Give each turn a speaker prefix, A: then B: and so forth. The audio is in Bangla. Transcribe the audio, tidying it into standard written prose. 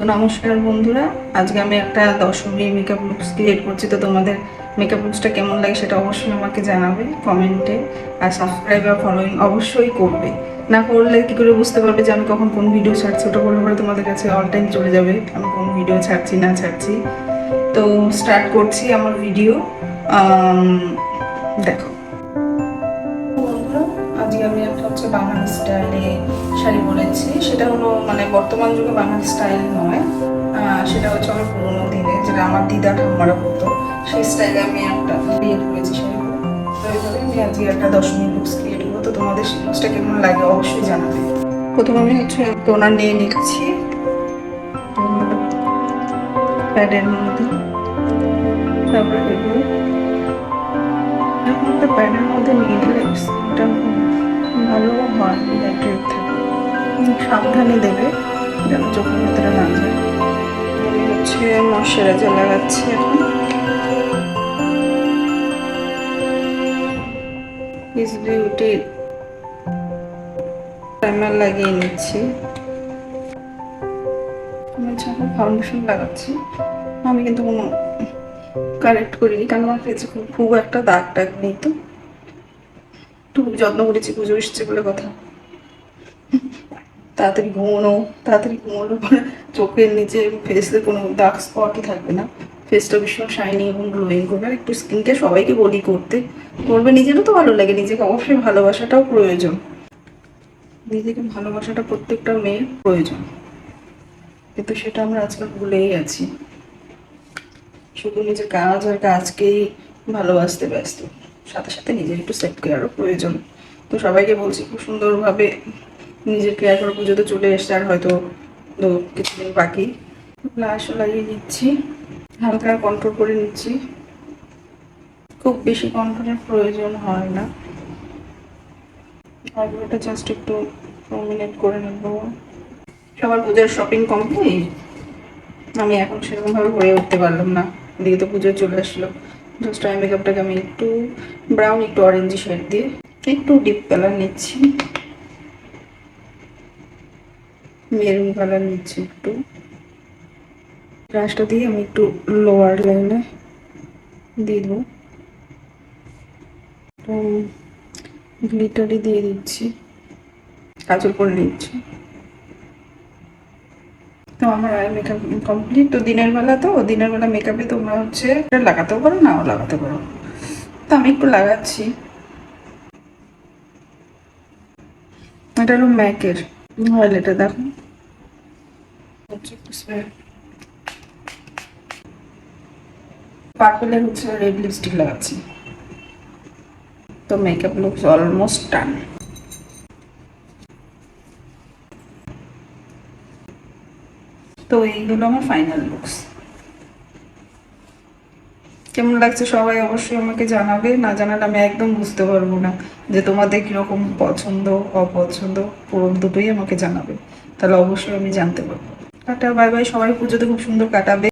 A: তো নমস্কার বন্ধুরা, আজকে আমি একটা দশমী মেকআপ লুকস ক্রিয়েট করছি। তো তোমাদের মেকআপ লুকসটা কেমন লাগে সেটা অবশ্যই আমাকে জানাবে কমেন্টে। আর সাবস্ক্রাইব আর ফলোইং অবশ্যই করবে। না করলে কি করে বুঝতে পারবে যে আমি কখন কোন ভিডিও ছাড়ছি? ওটা করলে পরে তোমাদের কাছে অল টাইম চলে যাবে আমি কোন ভিডিও ছাড়ছি না ছাড়ছি। তো স্টার্ট করছি আমার ভিডিও। দেখো বন্ধুরা, আজকে আমি একটা হচ্ছে বাঙালি স্টাইলে শাড়ি পরেছি। সেটা হলো মানে বর্তমান যুগে বাঙালি স্টাইল নয়, সেটা হচ্ছে আমার পুরোনো দিনে যেটা আমার দিদা ঠাম্মারা পরতো, সেই স্টাইলে আমি একটা ক্রিয়েট করেছি শাড়িগুলো। তো এইভাবে আমি আজকে একটা দশমী লুকস ক্রিয়েট করবো। তো তোমাদের সেই লুকসটা কেমন লাগে অবশ্যই জানাবে। প্রথমে আমি হচ্ছে টোনার নিয়ে নিচ্ছি প্যাডের মধ্যে। তারপরে এগুলো এরকম একটা প্যাডের মধ্যে নিয়ে নিলে স্কিনটা ভালো হয়, হাইড্রেট থাকে। সাবধানে দেবে যেন চোখের ভেতরে না যায়। আমি হচ্ছে ময়শ্চারাইজার লাগাচ্ছি এখন। ইস বিউটি প্রাইমার লাগিয়ে নিচ্ছি। আমি যখন ফাউন্ডেশন লাগাচ্ছি আমি কিন্তু কোনো কারেক্ট করিনি, কারণ আমার ফেসে খুব একটা দাগ টাগ নেই। তো একটু যত্ন করেছি, পুজো এসছে বলে কথা। তাড়াতাড়ি ঘুমোনো পরে চোখের নিচে ফেসে কোনো ডার্ক স্পটই থাকবে না। ফেসটা ভীষণ শাইনি এবং গ্লোয়িং করবে। আর একটু স্কিনকে সবাইকে বলি করতে, করবে। নিজেরও তো ভালো লাগে, নিজেকে অবশ্যই ভালোবাসাটাও প্রয়োজন। নিজেকে ভালোবাসাটা প্রত্যেকটা মেয়ের প্রয়োজন, কিন্তু সেটা আমরা আজকাল ভুলেই আছি। শুধু নিজের কাজ আর কাজকেই ভালোবাসতে ব্যস্ত, সাথে সাথে নিজের একটু সেলফ কেয়ারও প্রয়োজন। তো সবাইকে বলছি খুব সুন্দরভাবে নিজের কেয়ার করে। পুজো তো চলে এসছে, আর হয়তো কিছুদিন বাকি। ব্লাশও লাগিয়ে নিচ্ছি, হালকা কন্ট্রোল করে নিচ্ছি। খুব বেশি কন্ট্রোলের প্রয়োজন হয় না। আইব্রোটা জাস্ট একটু প্রমিনেট করে নেব। সবার পূজার শপিং কমপ্লিট। আমি এখন সেরকমভাবে হয়ে উঠতে পারলাম না, এদিকে তো পুজো চলে আসলো। জাস্ট আই মেকআপটাকে আমি একটু ব্রাউন একটু অরেঞ্জি শেড দিয়ে একটু ডিপ কালার নিচ্ছি, মেরুন কালার নিচ্ছি একটু। ব্রাশটা দিয়ে আমি একটু লোয়ার লাইনে দিয়ে দেবো। তো গ্লিটারই দিয়ে দিচ্ছি, কাজল করে নিচ্ছি। তো আমার আই মেকআপ কমপ্লিট। তো দিনের বেলা মেকআপে তোমরা হচ্ছে এটা লাগাতেও পারো, নাও লাগাতে পারো। তো আমি একটু লাগাচ্ছি। এটা হলো ম্যাকের হাইলাইটার, দেখো পার্পেলের হচ্ছে রেড লিপস্টিক লাগাচ্ছি। তো মেকআপ লুকস অলমোস্ট ডান। তো এইগুলো আমার ফাইনাল লুকস। কেমন লাগছে সবাই অবশ্যই আমাকে জানাবে। না জানালে আমি একদম বুঝতে পারবো না যে তোমাদের কিরকম পছন্দ অপছন্দ। পুরো দুটোই আমাকে জানাবে, তাহলে অবশ্যই আমি জানতে পারবো। Tata, bye bye. সবাই পুজোতে খুব সুন্দর কাটাবে।